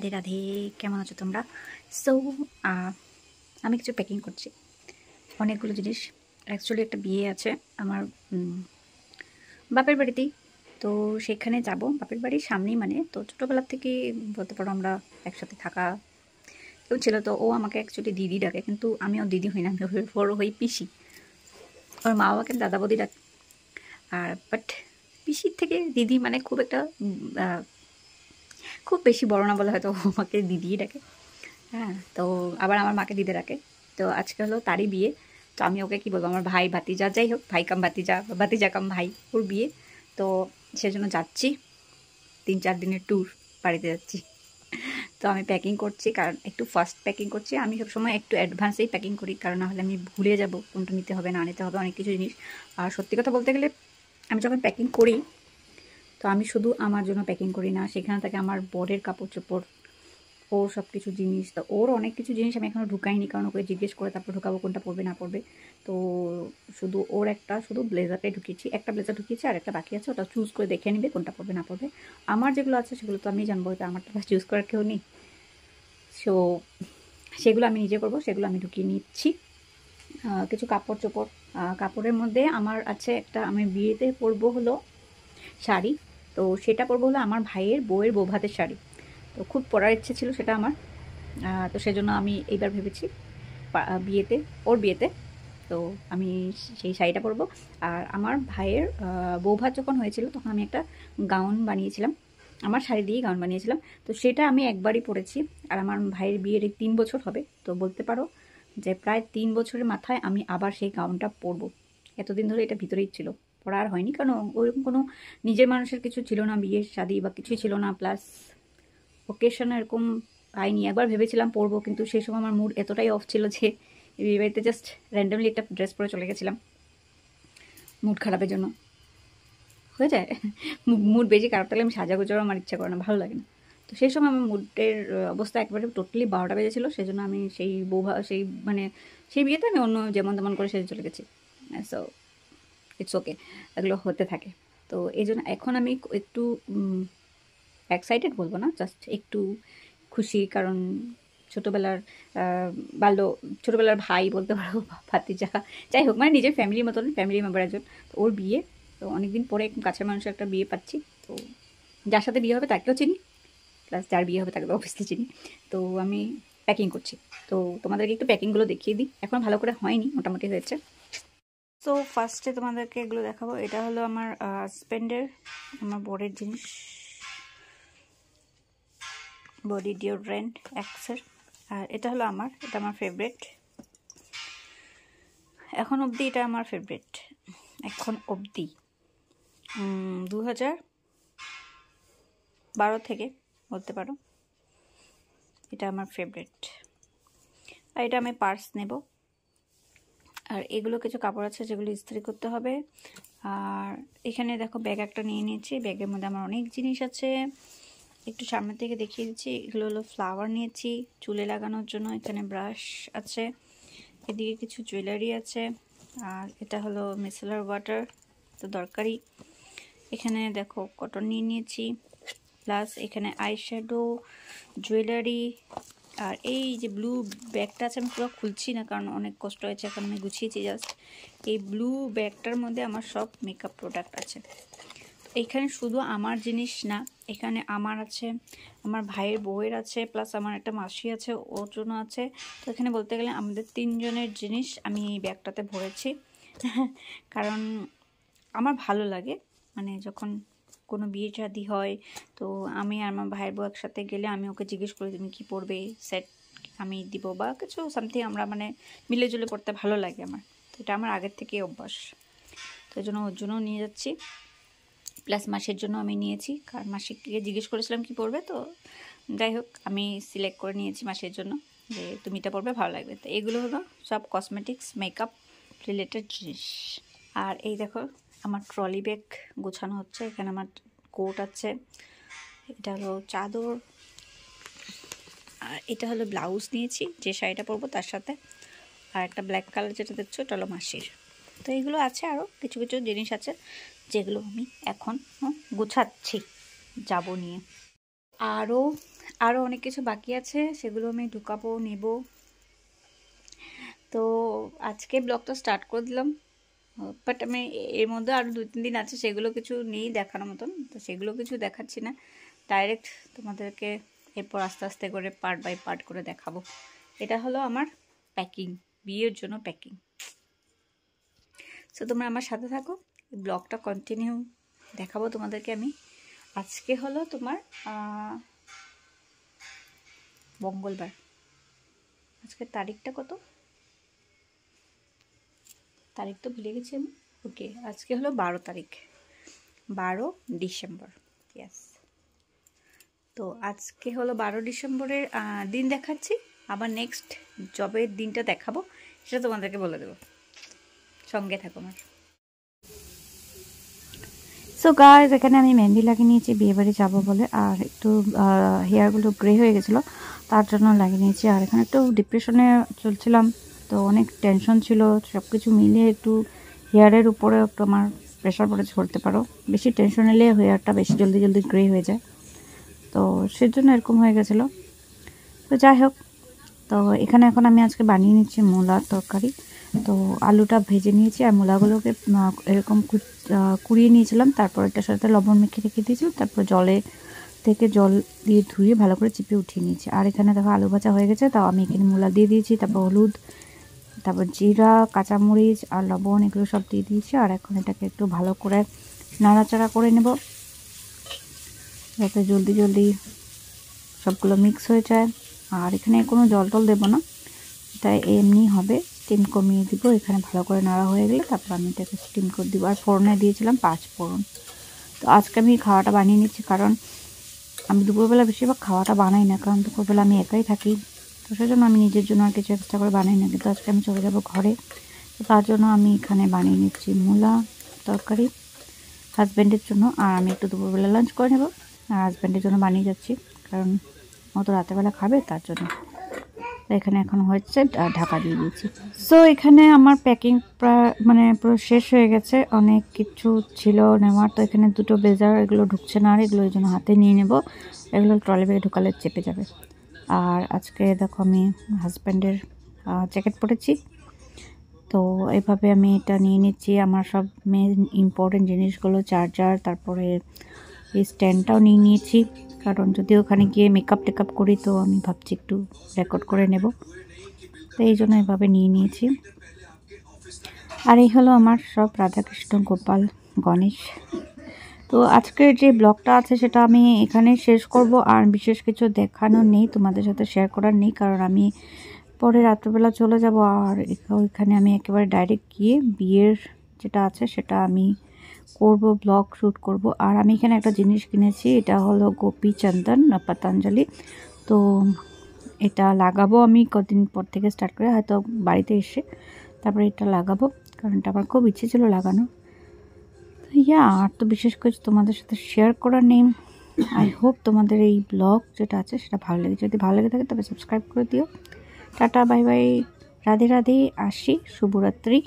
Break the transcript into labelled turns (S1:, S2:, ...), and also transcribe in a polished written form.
S1: রাধে রাধে, কেমন আছো তোমরা? সো আমি কিছু প্যাকিং করছি, অনেকগুলো জিনিস। অ্যাকচুয়ালি একটা বিয়ে আছে আমার বাপের বাড়িতেই, তো সেখানে যাব। বাপের বাড়ির সামনেই, মানে তো ছোটোবেলার থেকে বলতে পারো আমরা একসাথে থাকা কেউ ছিল। তো ও আমাকে অ্যাকচুয়ালি দিদি ডাকে, কিন্তু আমি ওর দিদি হই না, আমি বড় হই পিসি। ওর মা বাবাকে দাদা বৌদি ডাকে। আর বাট পিসির থেকে দিদি মানে খুব একটা খুব বেশি বড় না বলে হয়তো ও আমাকে দিদিই ডাকে। হ্যাঁ, তো আবার আমার মাকে দিদে রাখে। তো আজকে হলো তারই বিয়ে। তো আমি ওকে কী বলবো, আমার ভাই ভাতিজা যাই হোক, ভাই কাম ভাতিজা, ভাতিজা কাম ভাই, ওর বিয়ে। তো সেজন্য যাচ্ছি, 3-4 দিনের ট্যুর, বাড়িতে যাচ্ছি। তো আমি প্যাকিং করছি, কারণ একটু ফাস্ট প্যাকিং করছি। আমি সবসময় একটু অ্যাডভান্সেই প্যাকিং করি, কারণ নাহলে আমি ভুলে যাব কোনটা নিতে হবে না নিতে হবে, অনেক কিছু জিনিস। আর সত্যি কথা বলতে গেলে আমি যখন প্যাকিং করি, তো আমি শুধু আমার জন্য প্যাকিং করি না, সেখানে থাকে আমার বরের কাপড় চোপড়, ওর সব কিছু জিনিস। তো ওর অনেক কিছু জিনিস আমি এখনও ঢুকাইনি, কারণ ওকে জিজ্ঞেস করে তারপর ঢুকাবো কোনটা পড়বে না পড়বে। তো শুধু ওর শুধু ব্লেজারটাই ঢুকিয়েছি, একটা ব্লেজার ঢুকিয়েছি, আর একটা বাকি আছে, ওটা চুজ করে দেখে নিবে কোনটা পড়বে না পড়বে। আমার যেগুলো আছে সেগুলো তো আমি জানবো, এটা আমারটা চুজ করার কেউ নেই। সো সেগুলো আমি নিজে করবো, সেগুলো আমি ঢুকিয়ে নিচ্ছি। কিছু কাপড় চোপড়, কাপড়ের মধ্যে আমার আছে একটা, আমি বিয়েতে পরবো হলো শাড়ি। তো সেটা পরবো হলো আমার ভাইয়ের বউয়ের বৌভাতের শাড়ি। তো খুব পরার ইচ্ছে ছিল সেটা আমার। তো সেজন্য আমি এইবার ভেবেছি বিয়েতে, ওর বিয়েতে তো আমি সেই শাড়িটা পরবো। আর আমার ভাইয়ের বৌভাত যখন হয়েছিল তখন আমি একটা গাউন বানিয়েছিলাম, আমার শাড়ি দিয়েই গাউন বানিয়েছিলাম। তো সেটা আমি একবারই পরেছি। আর আমার ভাইয়ের বিয়ের 3 বছর হবে, তো বলতে পারো যে প্রায় 3 বছরের মাথায় আমি আবার সেই গাউনটা পরবো। এতদিন ধরে এটা ভিতরেই ছিল, পরা আর হয়নি, কারণ ওইরকম কোনো নিজের মানুষের কিছু ছিল না, বিয়ের শাদি বা কিছুই ছিল না, প্লাস ওকেশন এরকম পাইনি। একবার ভেবেছিলাম পরবো, কিন্তু সেই সময় আমার মুড এতটাই অফ ছিল যে বিয়ে বাড়িতে জাস্ট র্যান্ডামলি একটা ড্রেস পরে চলে গেছিলাম মুড খারাপের জন্য। হয়ে যায়, মুড বেশি খারাপ থাকলে আমি সাজাগোজারও আমার ইচ্ছা করে না, ভালো লাগে না। তো সেই সময় আমার মুডের অবস্থা একেবারে টোটালি 12টা বেজেছিলো, সেই জন্য আমি সেই মানে সেই বিয়েতে আমি অন্য যেমন তেমন করে সেজে চলে গেছি। সো ইটস ওকে, এগুলো হতে থাকে। তো এই জন্য এখন আমি একটু এক্সাইটেড বলবো না, জাস্ট একটু খুশি, কারণ ছোটোবেলার ছোটোবেলার ভাই বলতে পারো, ভাতিজা, যাই হোক, মানে নিজের ফ্যামিলির মতন, ফ্যামিলি মেম্বার একজন। তো ওর বিয়ে, তো অনেকদিন পরে একদম কাছের মানুষের একটা বিয়ে পাচ্ছি। তো যার সাথে বিয়ে হবে তাকেও চিনি, প্লাস যার বিয়ে হবে তাকে তো অবভিয়াসলি চিনি। তো আমি প্যাকিং করছি, তো তোমাদেরকে একটু প্যাকিংগুলো দেখিয়ে দিই। এখন ভালো করে হয়নি, মোটামুটি হয়েছে। তো ফার্স্টে তোমাদেরকে এগুলো দেখাবো। এটা হলো আমার হাজব্যান্ডের, আমার বরের জিনিস, বডি ডিওড্রেন্ট অ্যাক্সের। আর এটা হলো এটা আমার ফেভারিট, এখন অবধি এটা আমার ফেভারিট, এখন অবধি 2012 থেকে বলতে পারো এটা আমার ফেভারিট। আর এটা আমি পার্স নেব। আর এগুলো কিছু কাপড় আছে যেগুলো ইস্ত্রি করতে হবে। আর এখানে দেখো ব্যাগ একটা নিয়ে নিয়েছি, ব্যাগের মধ্যে আমার অনেক জিনিস আছে, একটু সামনে থেকে দেখিয়ে দিচ্ছি। এগুলো হলো ফ্লাওয়ার নিয়েছি চুলে লাগানোর জন্য, এখানে ব্রাশ আছে, এদিকে কিছু জুয়েলারি আছে, আর এটা হলো মিসেলার ওয়াটার, তো দরকারি। এখানে দেখো কটন নিয়ে নিয়েছি, প্লাস এখানে আইশ্যাডো, জুয়েলারি। আর এই যে ব্লু ব্যাগটা আছে, আমি পুরো খুলছি না কারণ অনেক কষ্ট হয়েছে, এখন আমি গুছিয়েছি জাস্ট। এই ব্লু ব্যাগটার মধ্যে আমার সব মেকআপ প্রোডাক্ট আছে। এখানে শুধু আমার জিনিস না, এখানে আমার আছে, আমার ভাইয়ের বউয়ের আছে, প্লাস আমার একটা মাসি আছে, ওর জন্য আছে। তো এখানে বলতে গেলে আমাদের 3 জনের জিনিস আমি এই ব্যাগটাতে ভরেছি। কারণ আমার ভালো লাগে, মানে যখন কোনো বিয়ে শাদি হয়, তো আমি আর আমার ভাইয়ের বউ একসাথে গেলে আমি ওকে জিজ্ঞেস করি তুমি কী পরবে, সেট আমি দিব বা কিছু সামথিং, আমরা মানে মিলে জুলে পড়তে ভালো লাগে আমার। তো এটা আমার আগের থেকেই অভ্যাস, তো এই জন্য ওর জন্যও নিয়ে যাচ্ছি, প্লাস মাসির জন্য আমি নিয়েছি, কারণ মাসিকে জিজ্ঞেস করেছিলাম কি পরবে, তো যাই হোক আমি সিলেক্ট করে নিয়েছি মাসির জন্য যে তুমি এটা পরবে, ভালো লাগবে। তো এগুলো হলো সব কসমেটিক্স মেকআপ রিলেটেড জিনিস। আর এই দেখো আমার ট্রলি ব্যাগ গোছানো হচ্ছে, এখানে আমার কোট আছে, এটা হলো চাদর, আর এটা হলো ব্লাউজ নিয়েছি যে শাড়িটা পরবো তার সাথে, আর একটা ব্ল্যাক কালার যেটা দেখছো এটা হলো মাসির। তো এইগুলো আছে, আরও কিছু কিছু জিনিস আছে যেগুলো আমি এখন গুছাচ্ছি যাব নিয়ে। আরও অনেক কিছু বাকি আছে, সেগুলো আমি ঢুকাবো, নেব। তো আজকে ব্লগটা স্টার্ট করে দিলাম, বাট আমি এর মধ্যে আরও 2-3 দিন আছে, সেগুলো কিছু নেই দেখানোর মতন, তো সেগুলো কিছু দেখাচ্ছি না, ডাইরেক্ট তোমাদেরকে এরপর আস্তে আস্তে করে পার্ট বাই পার্ট করে দেখাবো। এটা হলো আমার প্যাকিং, বিয়ের জন্য প্যাকিং। সো তোমরা আমার সাথে থাকো, ব্লগটা কন্টিনিউ দেখাবো তোমাদেরকে আমি। আজকে হলো তোমার মঙ্গলবার, আজকের তারিখটা কত, তারিখ তো ভুলে গেছি আমি। ওকে, আজকে হলো 12 তারিখ, 12 ডিসেম্বর। ইয়েস, তো আজকে হলো 12 ডিসেম্বরের দিন দেখাচ্ছি, আবার নেক্সট জবের দিনটা দেখাবো, সেটা তোমাদেরকে বলে দেবো, সঙ্গে থাকো আমার। সো গাইজ, এখানে আমি মেহেন্দি লাগিয়ে নিয়েছি, বিয়েবাড়ি যাবো বলে, আর একটু হেয়ারগুলো গ্রে হয়ে গেছিলো, তার জন্য লাগিয়ে নিয়েছি। আর এখানে একটু ডিপ্রেশনে চলছিলাম, তো অনেক টেনশন ছিল, সব কিছু মিলিয়ে একটু হেয়ারের উপরে একটু আমার প্রেশার পড়েছে বলতে পারো। বেশি টেনশন এলে হেয়ারটা বেশি জলদি জলদি গ্রে হয়ে যায়, তো সেজন্য এরকম হয়ে গেছিলো। তো যাই হোক, তো এখানে এখন আমি আজকে বানিয়ে নিচ্ছি মূলার তরকারি। তো আলুটা ভেজে নিয়েছি, আর মূলাগুলোকে এরকম কুড়িয়ে নিয়েছিলাম, তারপর এটার সাথে লবণ মেখে রেখে দিয়েছিলাম, তারপর জল দিয়ে ধুয়ে ভালো করে চিপে উঠিয়ে নিয়েছি। আর এখানে দেখো আলু ভাজা হয়ে গেছে, তাও আমি এখানে মূলা দিয়ে দিয়েছি, তারপর হলুদ, তারপর জিরা, কাঁচামরিচ আর লবণ এগুলো সব দিয়ে দিয়েছি। আর এখন এটাকে একটু ভালো করে নাড়াচাড়া করে নেব, যাতে জলদি জলদি সবগুলো মিক্স হয়ে যায়। আর এখানে কোনো জল টল দেবো না, তাই এমনি হবে, স্টিম কমিয়ে দিব। এখানে ভালো করে নাড়া হয়ে গেলে তারপর আমি এটাকে স্টিম করে দিব। আর ফোড়নে দিয়েছিলাম 5 ফোড়ন। তো আজকে আমি খাওয়াটা বানিয়ে নিচ্ছি, কারণ আমি দুপুরবেলা বেশিরভাগ খাওয়াটা বানাই না, কারণ দুপুরবেলা আমি একাই থাকি, তো সেজন্য আমি নিজের জন্য আর কিছু এক্সট্রা করে বানাই না। কিন্তু আজকে আমি চলে যাব ঘরে, তো তার জন্য আমি এখানে বানিয়ে নিচ্ছি মূলা তরকারি হাজব্যান্ডের জন্য। আর আমি একটু দুপুরবেলা লাঞ্চ করে নেব, আর হাজব্যান্ডের জন্য বানিয়ে যাচ্ছি, কারণ ও তো রাতেরবেলা খাবে, তার জন্য। এখানে এখন হচ্ছে ঢাকা দিয়ে দিয়েছি। সো এখানে আমার প্যাকিং প্রায় পুরো শেষ হয়ে গেছে, অনেক কিছু ছিল নেওয়ার। তো এখানে দুটো ব্লেজার, এগুলো ঢুকছে না, আর এগুলো এই জন্য হাতে নিয়ে নেব, এগুলো ট্রলি ব্যাগে ঢুকালে চেপে যাবে। আর আজকে দেখো আমি হাজব্যান্ডের জ্যাকেট পরেছি, তো এভাবে আমি এটা নিয়ে নিচ্ছি। আমার সব মেন ইম্পর্টেন্ট জিনিসগুলো, চার্জার, তারপরে এই স্ট্যান্ডটাও নিয়ে নিয়েছি, কারণ যদি ওখানে গিয়ে মেকআপ টেকআপ করি, তো আমি ভাবছি একটু রেকর্ড করে নেব, তো এই জন্য এভাবে নিয়ে নিয়েছি। আর এই হলো আমার সব রাধাকৃষ্ণ, গোপাল, গণেশ। তো আজকের যে ব্লগটা আছে সেটা আমি এখানে শেষ করব, আর বিশেষ কিছু দেখানোর নেই, তোমাদের সাথে শেয়ার করার নেই, কারণ আমি পরে রাত্রেবেলা চলে যাব। আর ওইখানে আমি একেবারে ডাইরেক্ট গিয়ে বিয়ের যেটা আছে সেটা আমি করব, ব্লগ শ্যুট করব। আর আমি এখানে একটা জিনিস কিনেছি, এটা হলো গোপী চন্দন পতঞ্জলি। তো এটা লাগাবো আমি কদিন পর থেকে স্টার্ট করে, হয়তো বাড়িতে এসে তারপরে এটা লাগাবো, কারণ এটা আমার খুব ইচ্ছে ছিল লাগানো। আর তো বিশেষ করে তোমাদের সাথে শেয়ার করার নেই। আই হোপ তোমাদের এই ব্লগ যেটা আছে সেটা ভালো লাগে, যদি ভালো লেগে থাকে তবে সাবস্ক্রাইব করে দিও। Tata, bye bye, Radhe Radhe, আসি, শুভরাত্রি।